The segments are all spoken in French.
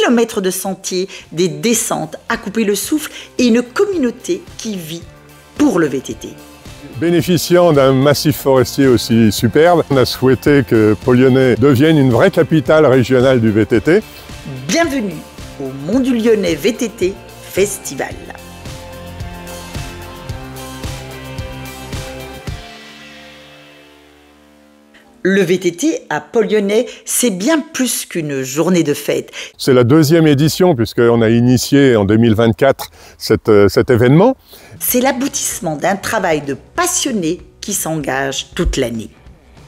kilomètres de sentiers, des descentes à couper le souffle et une communauté qui vit pour le VTT. Bénéficiant d'un massif forestier aussi superbe, on a souhaité que Pau-Lyonnais devienne une vraie capitale régionale du VTT. Bienvenue au Mont du Lyonnais VTT Festival. Le VTT à Pau-Lyonnais, c'est bien plus qu'une journée de fête. C'est la deuxième édition puisqu'on a initié en 2024 cet événement. C'est l'aboutissement d'un travail de passionnés qui s'engage toute l'année.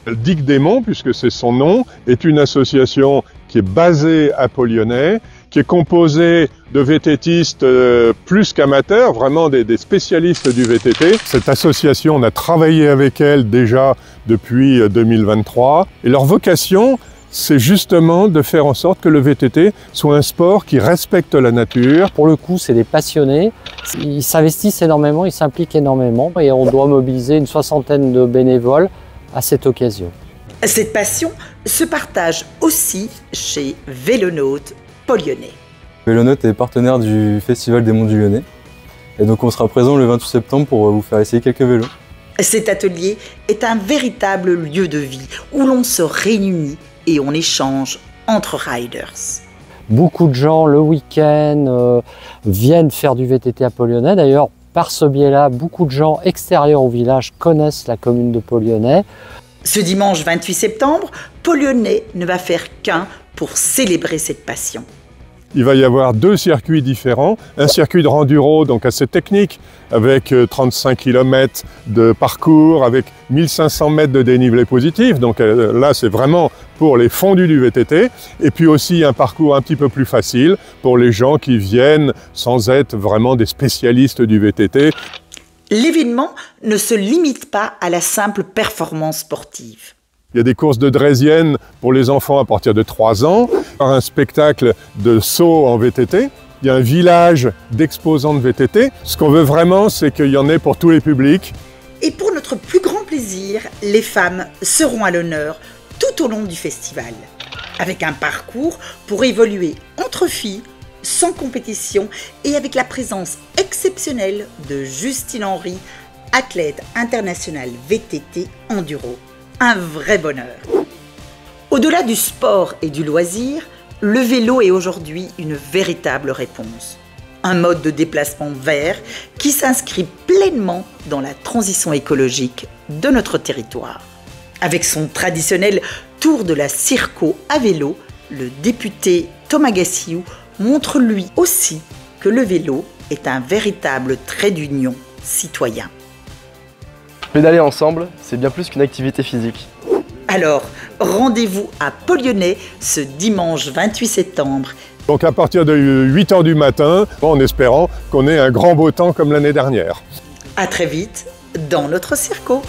Digue des Monts, puisque c'est son nom, est une association qui est basée à Pau-Lyonnais, qui est composée de VTTistes plus qu'amateurs, vraiment des spécialistes du VTT. Cette association, on a travaillé avec elle déjà depuis 2023. Et leur vocation, c'est justement de faire en sorte que le VTT soit un sport qui respecte la nature. Pour le coup, c'est des passionnés. Ils s'investissent énormément, ils s'impliquent énormément et on doit mobiliser une 60aine de bénévoles à cette occasion. Cette passion se partage aussi chez Vélonautes Pau-Lyonnais. Vélonautes est partenaire du Festival des Monts du Lyonnais. Et donc on sera présent le 28 septembre pour vous faire essayer quelques vélos. Cet atelier est un véritable lieu de vie où l'on se réunit et on échange entre riders. Beaucoup de gens le week-end viennent faire du VTT à Pau-Lyonnais. D'ailleurs, par ce biais-là, beaucoup de gens extérieurs au village connaissent la commune de Pau-Lyonnais. Ce dimanche 28 septembre, Pau-Lyonnais ne va faire qu'un pour célébrer cette passion. Il va y avoir deux circuits différents. Un circuit de enduro, donc assez technique, avec 35 km de parcours, avec 1500 mètres de dénivelé positif. Donc là, c'est vraiment pour les fondus du VTT. Et puis aussi un parcours un petit peu plus facile pour les gens qui viennent sans être vraiment des spécialistes du VTT. L'événement ne se limite pas à la simple performance sportive. Il y a des courses de draisienne pour les enfants à partir de 3 ans, un spectacle de saut en VTT. Il y a un village d'exposants de VTT. Ce qu'on veut vraiment, c'est qu'il y en ait pour tous les publics. Et pour notre plus grand plaisir, les femmes seront à l'honneur tout au long du festival, avec un parcours pour évoluer entre filles, sans compétition et avec la présence exceptionnelle de Justine Henry, athlète internationale VTT Enduro. Un vrai bonheur. Au-delà du sport et du loisir, le vélo est aujourd'hui une véritable réponse. Un mode de déplacement vert qui s'inscrit pleinement dans la transition écologique de notre territoire. Avec son traditionnel tour de la Circo à vélo, le député Thomas Gassiou montre lui aussi que le vélo est un véritable trait d'union citoyen. Pédaler ensemble, c'est bien plus qu'une activité physique. Alors, rendez-vous à Pau-Lyonnais ce dimanche 28 septembre. Donc à partir de 8 h du matin, en espérant qu'on ait un grand beau temps comme l'année dernière. À très vite dans notre Circo.